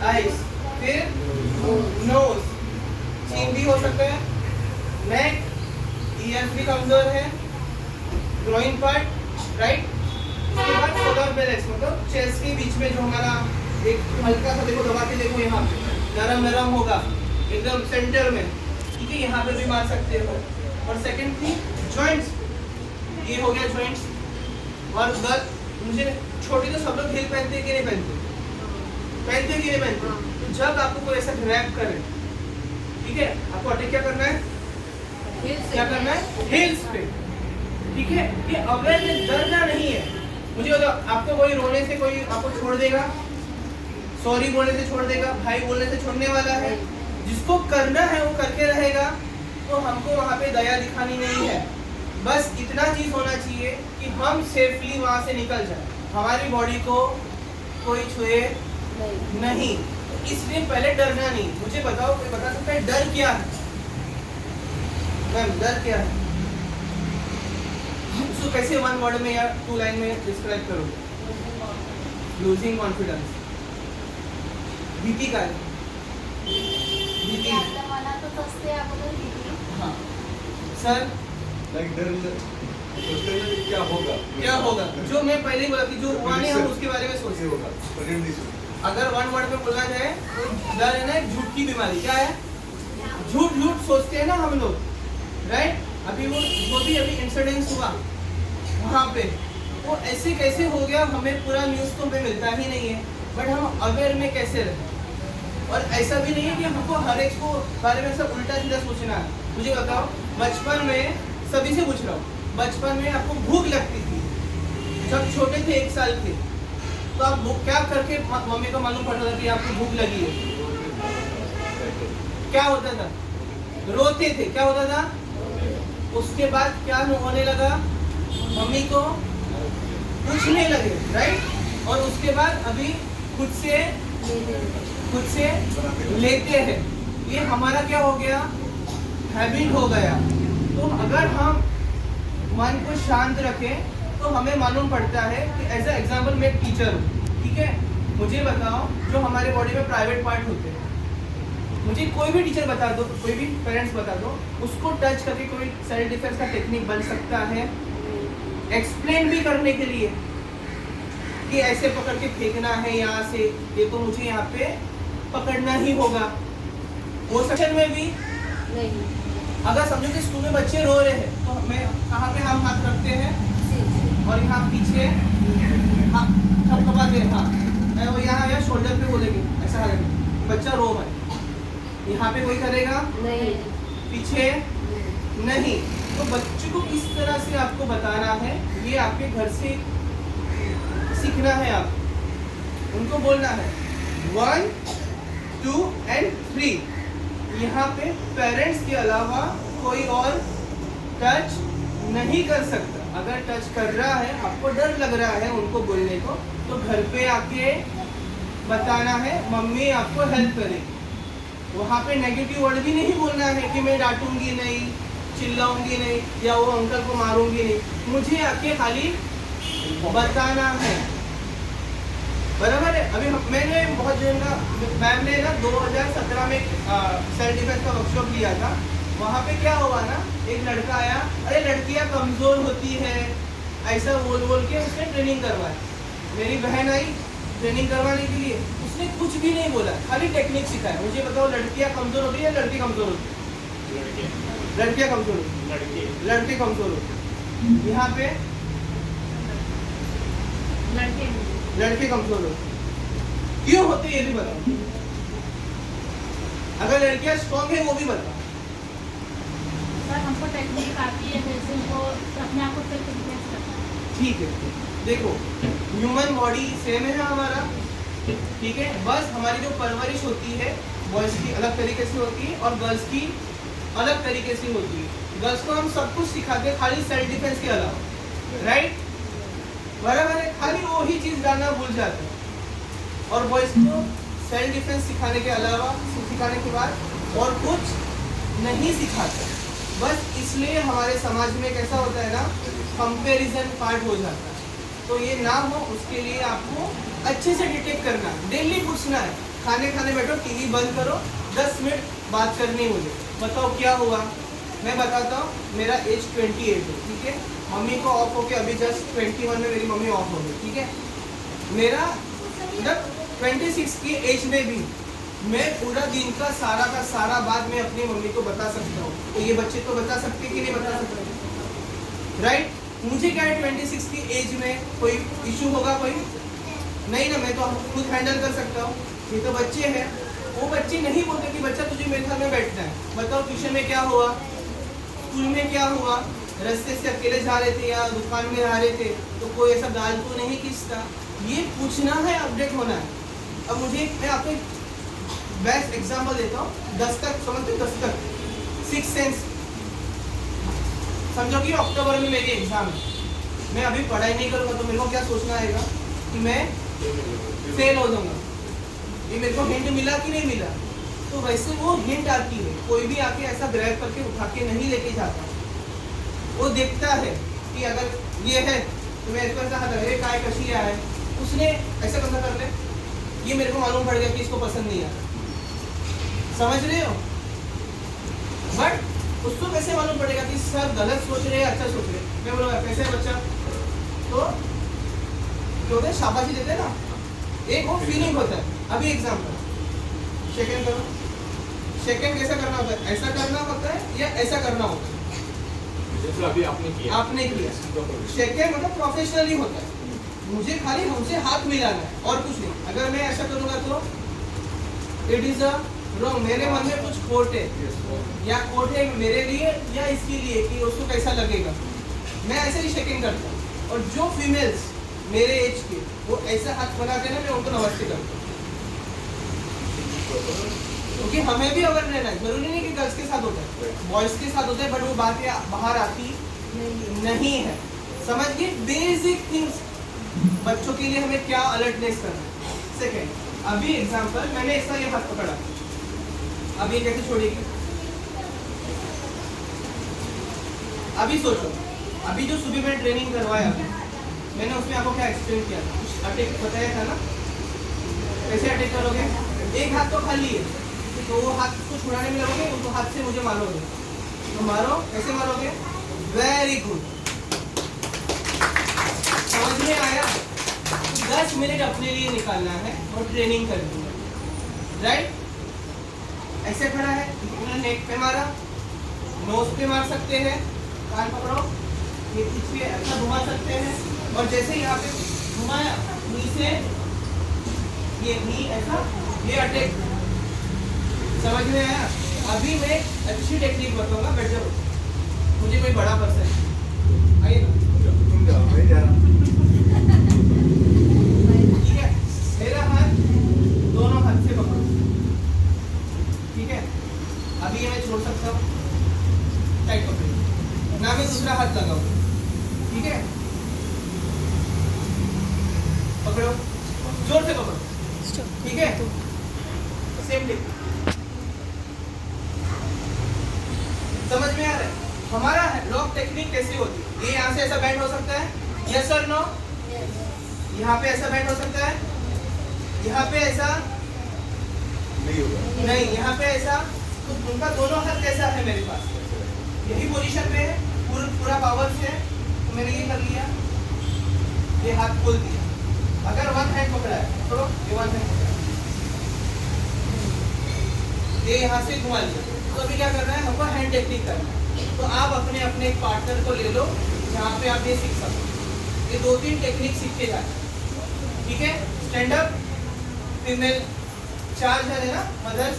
Eyes, फिर knows, चीन भी हो सकता है, नेक, ईयर्स भी कमजोर है, ग्रोइंग पार्ट, राइट। उसके बाद सोलर प्लेक्स मतलब चेस्ट के बीच में जो हमारा एक हल्का सा देखो दबा के देखो, यहाँ पे नरम नरम होगा एकदम सेंटर में, ठीक है, यहाँ पे भी मार सकते हो। और सेकंड थी जॉइंट्स, ये हो गया जॉइंट्स। और मुझे छोटी तो सब लोग हील पहनते हैं कि नहीं पहनते, पहनते कि नहीं पहनते। तो जब आपको कोई ऐसा ग्रैब करे, ठीक है, आपको अटैक क्या करना है, क्या करना है, हील्स पे, ठीक है। ये अवेयरनेस, डरना नहीं है। मुझे बताओ, आपको कोई रोने से कोई आपको छोड़ देगा, सॉरी बोलने से छोड़ देगा, भाई बोलने से छोड़ने वाला है, जिसको करना है वो करके रहेगा। तो हमको वहाँ पे दया दिखानी नहीं है, बस इतना चीज होना चाहिए कि हम सेफली वहाँ से निकल जाए, हमारी बॉडी को कोई छुए नहीं। इसलिए पहले डरना नहीं। मुझे बताओ, कोई बता सकता है डर क्या है? मैम डर क्या है? उसको कैसे वन वर्ड में या 2 लाइन में डिस्क्राइब करोगे? Losing confidence. भीति का है, भीति। हाँ सर, क्या होगा, क्या होगा, जो मैं पहले ही बोला कि जो हुआ नहीं हम उसके बारे में सोचे होगा। अगर वन वर्ड में बोलना जाए तो डर है ना एक झूठ की बीमारी। क्या है? झूठ झूठ सोचते हैं ना हम लोग, राइट। अभी वो जो भी अभी इंसिडेंस हुआ वहाँ पे, वो ऐसे कैसे हो गया हमें पूरा न्यूज़ तो में मिलता ही नहीं है, बट हम अवेयर में कैसे रहे। और ऐसा भी नहीं है कि हमको हर एक को बारे में सब उल्टा सीधा सोचना है। मुझे बताओ, बचपन में सभी से पूछ रहा हूँ, बचपन में आपको भूख लगती थी, जब छोटे थे 1 साल के, तो आप क्या करके मम्मी को मालूम पड़ता था कि आपको भूख लगी है? क्या होता था? रोते थे। क्या होता था? उसके बाद क्या होने लगा, मम्मी को पूछने लगे, राइट। और उसके बाद अभी खुद से लेते हैं। ये हमारा क्या हो गया, हैबिट हो गया। तो अगर हम मन को शांत रखें तो हमें मालूम पड़ता है कि एज ए एग्जाम्पल मैं टीचर हूँ, ठीक है। मुझे बताओ, जो हमारे बॉडी में प्राइवेट पार्ट होते हैं, मुझे कोई भी टीचर बता दो, कोई भी पेरेंट्स बता दो, उसको टच करके कोई सेल्फ डिफेंस का टेक्निक बन सकता है? एक्सप्लेन भी करने के लिए कि ऐसे पकड़ के फेंकना है यहाँ से, ये तो मुझे यहाँ पे पकड़ना ही होगा। वो सेक्शन में भी नहीं। अगर समझो कि स्कूल में बच्चे रो रहे हैं तो हमें कहाँ पे हम हाथ रखते हैं, और यहाँ पीछे थपथपाते हैं, हाँ, वो यहाँ या शोल्डर पे बोलेंगे, ऐसा करेंगे, बच्चा रो है, यहाँ पे कोई करेगा नहीं, पीछे नहीं। तो बच्चों को किस तरह से आपको बताना है, ये आपके घर से सीखना है। आप उनको बोलना है 1 2 and 3। यहाँ पे पेरेंट्स के अलावा कोई और टच नहीं कर सकता। अगर टच कर रहा है, आपको डर लग रहा है उनको बोलने को, तो घर पे आके बताना है, मम्मी आपको हेल्प करेगी। वहाँ पे नेगेटिव वर्ड भी नहीं बोलना है कि मैं डांटूंगी नहीं, चिल्लाऊंगी नहीं, या वो अंकल को मारूंगी नहीं। मुझे आके खाली बताना है, बराबर है। अभी मैंने बहुत जन का, मैम ने ना 2017 में सेल्फ डिफेंस का वर्कशॉप लिया था। वहाँ पे क्या हुआ ना, एक लड़का आया, अरे लड़कियाँ कमज़ोर होती है, ऐसा बोल के उसने ट्रेनिंग करवाया। मेरी बहन आई ट्रेनिंग करवाने के लिए, उसने कुछ भी नहीं बोला, खाली टेक्निक सिखाया। मुझे बताओ, लड़कियाँ कमज़ोर होती है या लड़की कमज़ोर होती है? लड़कियाँ कमज़ोर होती है, लड़के कमज़ोर होते हैं। यहाँ पे लड़के कमज़ोर होते हैं। क्यों होते ये भी बताओ। अगर लड़कियाँ स्ट्रॉन्ग है वो भी बताओ। सर हमको टेक्निक आती है, जैसे उनको अपने आप को सेल्फ डिफेंस करना है। ठीक है, देखो ह्यूमन बॉडी सेम है हमारा, ठीक है। बस हमारी जो परवरिश होती है, बॉयज़ की अलग तरीके से होती है और गर्ल्स की अलग तरीके से होती है। गर्ल्स को हम सब कुछ सिखाते हैं खाली सेल्फ डिफेंस के अलावा, राइट, बराबर है। खाली वो ही चीज़ डालना भूल जाते हैं। और बॉयज़ को सेल्फ डिफेंस सिखाने के अलावा, सिखाने के बाद और कुछ नहीं सिखाते। बस इसलिए हमारे समाज में कैसा होता है ना, कंपैरिजन पार्ट हो जाता है। तो ये ना हो उसके लिए आपको अच्छे से डिटेक्ट करना, डेली पूछना है। खाने बैठो, टीवी बंद करो, 10 मिनट बात करनी मुझे, बताओ क्या हुआ। मैं बताता हूँ, मेरा एज 28 है, ठीक है। मम्मी को ऑफ होके अभी जस्ट 21 में मेरी मम्मी ऑफ हो गई, ठीक है। मेरा मतलब 26 की एज में भी मैं पूरा दिन का सारा बात मैं अपनी मम्मी को बता सकता हूँ। तो ये बच्चे तो बता सकते कि नहीं बता सकते, राइट। मुझे क्या है, 26 की एज में कोई इशू होगा कोई नहीं ना, मैं तो खुद हैंडल कर सकता हूँ। ये तो बच्चे हैं, वो बच्चे नहीं बोलते कि बच्चा तुझे मेरे घर में बैठना है। बताओ ट्यूशन में क्या हुआ, स्कूल में क्या हुआ, रास्ते से अकेले जा रहे थे या दुकान में जा रहे थे तो कोई ऐसा गाल तो नहीं खींचता। ये पूछना है, अपडेट होना है। अब मुझे, मैं आपको बेस्ट एग्जांपल देता हूँ। दस्तक समझते, दस्तक, सिक्स सेंस। समझो कि अक्टूबर में मेरी एग्जाम है, मैं अभी पढ़ाई नहीं करूँगा तो मेरे को क्या सोचना आएगा कि मैं फेल हो जाऊंगा। ये मेरे को हिंट मिला कि नहीं मिला। तो वैसे वो हिंट आती है, कोई भी आके ऐसा ग्रैब करके उठा के नहीं लेके जाता। वो देखता है कि अगर ये है तो मैं इसको ऐसा हाथ लगे काय कशी है, उसने ऐसा कैसा कर ले, ये मेरे को मालूम पड़ गया कि इसको पसंद नहीं आता। समझ रहे हो। बट उसको कैसे मालूम पड़ेगा कि सर गलत सोच रहे हैं अच्छा सोच रहे हैं। मैं बोलूँगा कैसे बच्चा, तो क्योंकि शाबाशी देते ना, एक वो फीलिंग होता है। अभी एग्जाम्पल, सेकंड करो। सेकंड कैसा करना होता है, ऐसा करना होता है या ऐसा करना होता है। जैसे अभी आपने किया सेकंड मतलब प्रोफेशनली होता है। मुझे खाली हमसे हाथ मिलाना है और कुछ नहीं। अगर मैं ऐसा करूँगा तो इट इज अ रॉन्ग। मेरे मन में कुछ खोट है या खोट है मेरे लिए या इसके लिए कि उसको कैसा लगेगा, मैं ऐसे ही शेकिंग करता हूँ। और जो फीमेल्स मेरे एज के वो ऐसा हाथ बनाते हैं ना, मैं उनको नमस्ते करता हूँ। क्योंकि हमें भी अगर रहना है, जरूरी नहीं कि गर्ल्स के साथ होता है, बॉयज के साथ होता है, बट वो बातें बाहर आती नहीं है। समझ गए बेसिक थिंग्स। बच्चों के लिए हमें क्या अलर्टनेस करना है। सेकेंड, अभी एग्जांपल, मैंने ऐसा ये हाथ पकड़ा, अब ये कैसे छोड़ेगी। अभी सोचो, अभी जो सुबह मैंने ट्रेनिंग करवाया, मैंने उसमें आपको क्या एक्सप्लेन किया था, अटैक बताया था ना, कैसे अटैक करोगे। एक हाथ तो खाली है, तो वो हाथ को छुड़ाने में लगोगे, उसको हाथ से मुझे मारोगे, तो मारो, कैसे मारोगे। वेरी गुड, समझ में आया। 10 मिनट अपने लिए निकालना है और ट्रेनिंग करनी है, राइट। ऐसे खड़ा है, नेक पे मारा, नोज पे मार सकते हैं, कान पकड़ो, ये पीछे ऐसा घुमा सकते हैं। और जैसे यहाँ पे घुमाया, नीचे ये नी ऐसा, ये अटैक। समझ में आया। अभी मैं अच्छी टेक्निक बताऊंगा, बैठ जाओ, मुझे कोई बड़ा पर्सन आइए ना, ठीक है। मेरा हाथ दोनों हाथ से पकड़ो, ठीक है। अभी ये मैं छोड़ सकता हूँ, टाइट पकड़ो ना, मैं दूसरा हाथ लगाऊं, ठीक है। पकड़ो, जोर से पकड़ो, ठीक है। सेम टिप, समझ में आ रहा है। हमारा लॉक टेक्निक कैसी होती है, ये यहाँ से ऐसा बैंड हो सकता है, यस और नो। यहाँ पे ऐसा बैंड हो सकता है, यहाँ पे ऐसा नहीं होगा, नहीं, यहाँ पे ऐसा। तो उनका दोनों हाथ कैसा है, मेरे पास यही पोजीशन पे है, पूरा पावर से। तो मैंने ये कर लिया, ये हाथ खोल दिया। अगर वन हैंड पकड़ा है तो ये वन हैंड पकड़ा, ये यहाँ से घुमा लिया। तो अभी क्या करना है, हमको हैंड टेक्निक करना है। तो आप अपने अपने एक पार्टनर को ले लो जहाँ पे आप ये सीख सको। ये 2-3 टेक्निक सीख के जाए, ठीक है। स्टैंड अप, फीमेल 4 जन है ना, मदर्स।